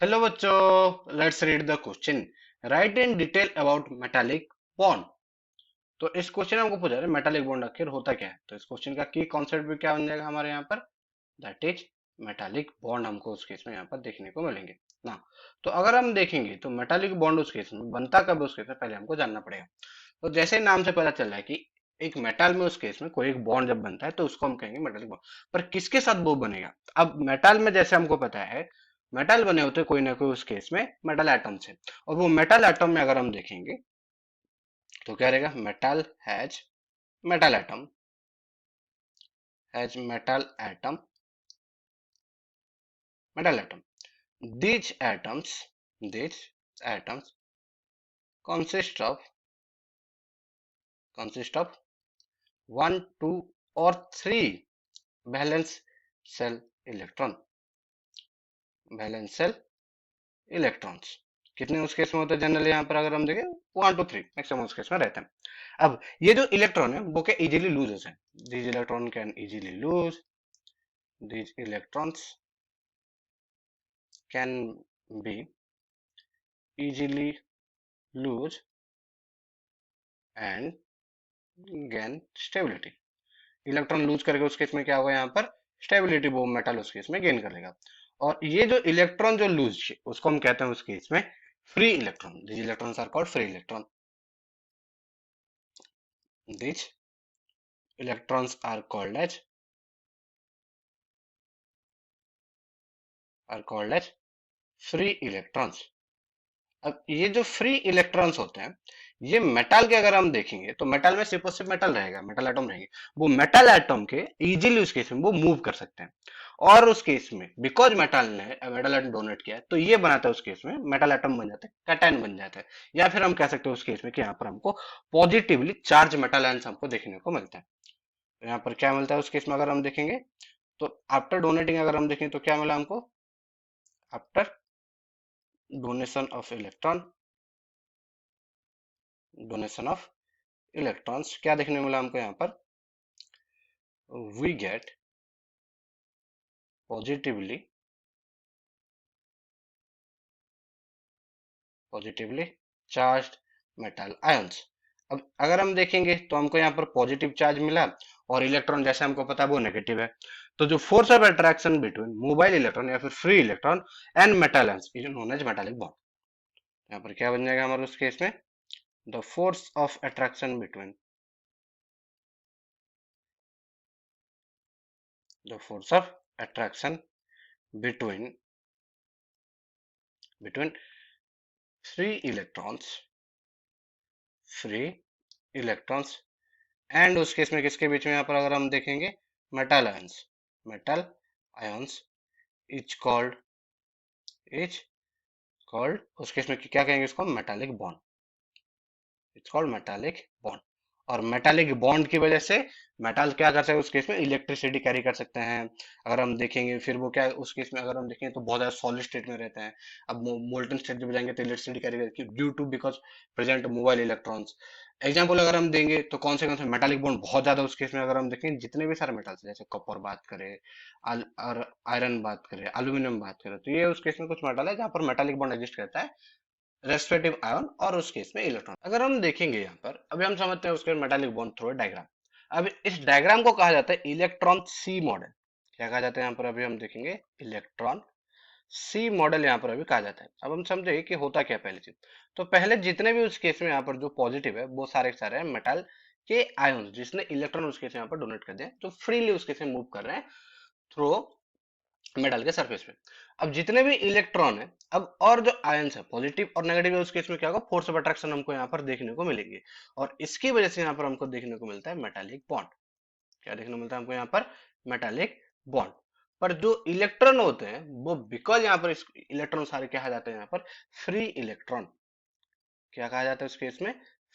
Hello बच्चों, let's read the question. Right in detail about metallic bond. तो इस question में हमको पूछा है मेटालिक बॉन्ड आखिर होता क्या है। तो इस क्वेश्चन का की कॉन्सेप्ट भी क्या बन जाएगा हमारे यहाँ पर, दैट इज मेटालिक बॉन्ड। हमको उस केस में यहाँ पर देखने को मिलेंगे ना। तो अगर हम देखेंगे तो मेटालिक बॉन्ड उस केस में बनता कब है, उस केस में पहले हमको जानना पड़ेगा। तो जैसे नाम से पता चल रहा है कि एक मेटल में उस केस में कोई एक बॉन्ड जब बनता है तो उसको हम कहेंगे मेटालिक बॉन्ड। पर किसके साथ वो बनेगा। अब मेटल में जैसे हमको पता है मेटल बने होते कोई ना कोई उस केस में मेटल एटम से। और वो मेटल एटम में अगर हम देखेंगे तो क्या रहेगा, metal atom these atoms consist of one, two or three valence cell electron valence shell electrons. कितने उस केस में होते हैं जनरली, यहाँ पर अगर हम देखें 1 to 3 मैक्सिमम उस केस में रहते हैं। अब ये जो इलेक्ट्रॉन है वो क्या इजीली लूज होते हैं। These electron can easily lose, these electrons can be easily lose and gain stability. Electron lose करके उस केस में क्या होगा, यहाँ पर स्टेबिलिटी वो मेटल उस केस में गेन कर लेगा। और ये जो इलेक्ट्रॉन जो लूज उसको हम कहते हैं उस केस में free electron. This electrons are called free electron. This electrons are called as free electrons. अब ये जो फ्री इलेक्ट्रॉन्स होते हैं ये मेटल के अगर हम देखेंगे तो मेटल में सिर्फ और सिर्फ मेटल रहेगा, मेटल एटम रहेंगे। वो मेटल एटम के इजीली उस केस में वो मूव कर सकते हैं। और उस केस में बिकॉज मेटल ने मेटल एटम डोनेट किया है तो ये बनाता है उस केस में मेटल एटम बन जाता है, कैटायन बन जाता है। या फिर हम कह सकते हैं उस केस में कि यहाँ पर हमको पॉजिटिवली चार्ज मेटल आयंस हमको देखने को मिलता है। तो यहाँ पर क्या मिलता है उस केस में अगर हम देखेंगे तो आफ्टर डोनेटिंग अगर हम देखें तो क्या मिला हमको, after donation of electron, donation of electrons क्या देखने को मिला हमको यहाँ पर, we get positively charged metal ions. अब अगर हम देखेंगे तो हमको यहाँ पर पॉजिटिव चार्ज मिला और इलेक्ट्रॉन जैसे हमको पता है वो नेगेटिव है। तो जो force of attraction between mobile electron या फिर free electron and metal ions is known as metallic bond. यहाँ पर क्या बन जाएगा हमारे उस केस में, the force of attraction between the force of attraction between between free electrons free electrons and उस केस में किसके बीच में, यहाँ पर अगर हम देखेंगे मेटल आयंस इज कॉल्ड उस केस में क्या कहेंगे इसको, metallic bond. It's called metallic bond. और मेटालिक बॉन्ड की वजह से मेटल क्या कर सकते हैं उस केस में, इलेक्ट्रिसिटी कैरी कर सकते हैं। अगर हम देखेंगे फिर वो क्या उस केस में अगर हम देखें तो बहुत ज्यादा सॉलिड स्टेट में रहते हैं। अब मोल्टन स्टेट जब जाएंगे तो इलेक्ट्रिसिटी कैरी करके due to because present mobile electrons. Example अगर हम देंगे तो कौन से मेटालिक बॉन्ड बहुत ज्यादा उस केस में अगर हम देखें जितने भी सारे मेटल्स जैसे कॉपर बात करें, और आयरन बात करें, एल्यूमिनियम बात करें, तो ये उस केस में कुछ मेटल है जहाँ पर मेटालिक बॉन्ड एग्जिस्ट करता है, रेस्पेक्टिव आयन और उस केस में इलेक्ट्रॉन। अगर हम देखेंगे यहाँ पर अभी हम समझते हैं उसके मेटालिक बॉन्ड थ्रू डायग्राम। अब इस डायग्राम को कहा जाता है इलेक्ट्रॉन सी मॉडल। क्या कहा जाता है यहाँ पर, अभी हम देखेंगे इलेक्ट्रॉन सी मॉडल यहाँ पर अभी कहा जाता है। अब हम समझे कि होता क्या पहले चीज। तो पहले जितने भी उस केस में यहाँ पर जो पॉजिटिव है वो सारे के सारे मेटल के आयन जिसने इलेक्ट्रॉन उस केस में यहाँ पर डोनेट कर दिया तो फ्रीली उस केस में मूव कर रहे हैं थ्रू मेटल के सरफेस पे। अब जितने भी इलेक्ट्रॉन है, अब और जो आयंस है पॉजिटिव और नेगेटिव है उस केस में क्या होगा, फोर्स ऑफ अट्रैक्शन हमको यहाँ पर देखने को मिलेंगे। और इसकी वजह से यहाँ पर हमको देखने को मिलता है मेटालिक बॉन्ड। क्या देखने को मिलता है हमको यहाँ पर, मेटालिक बॉन्ड। पर जो इलेक्ट्रॉन होते हैं वो बिकॉज यहाँ पर इलेक्ट्रॉन सारे क्या कहा जाते हैं यहाँ पर, फ्री इलेक्ट्रॉन। क्या कहा जाता है उस केस में,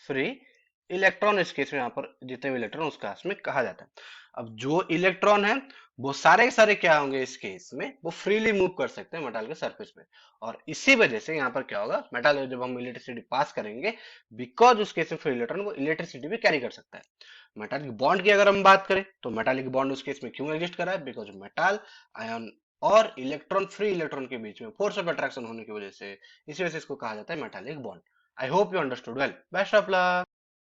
फ्री इलेक्ट्रॉन। इस केस में यहाँ पर जितने भी इलेक्ट्रॉन उस केस में कहा जाता है। अब जो इलेक्ट्रॉन है वो सारे के सारे क्या होंगे इस केस में, वो फ्रीली मूव कर सकते हैं मेटल के सरफेस पे। और इसी वजह से यहाँ पर क्या होगा, मेटल जब हम इलेक्ट्रिसिटी पास करेंगे बिकॉज उस केस में फ्री इलेक्ट्रॉन वो इलेक्ट्रिसिटी भी कैरी कर सकता है। मेटालिक बॉन्ड की अगर हम बात करें तो मेटालिक बॉन्ड उस केस में क्यों एग्जिस्ट कर रहा है, बिकॉज मेटल आयन और इलेक्ट्रॉन फ्री इलेक्ट्रॉन के बीच में फोर्स ऑफ अट्रैक्शन होने की वजह से, इसी वजह से इसको कहा जाता है metallic bond. I hope you understood well. Best of luck.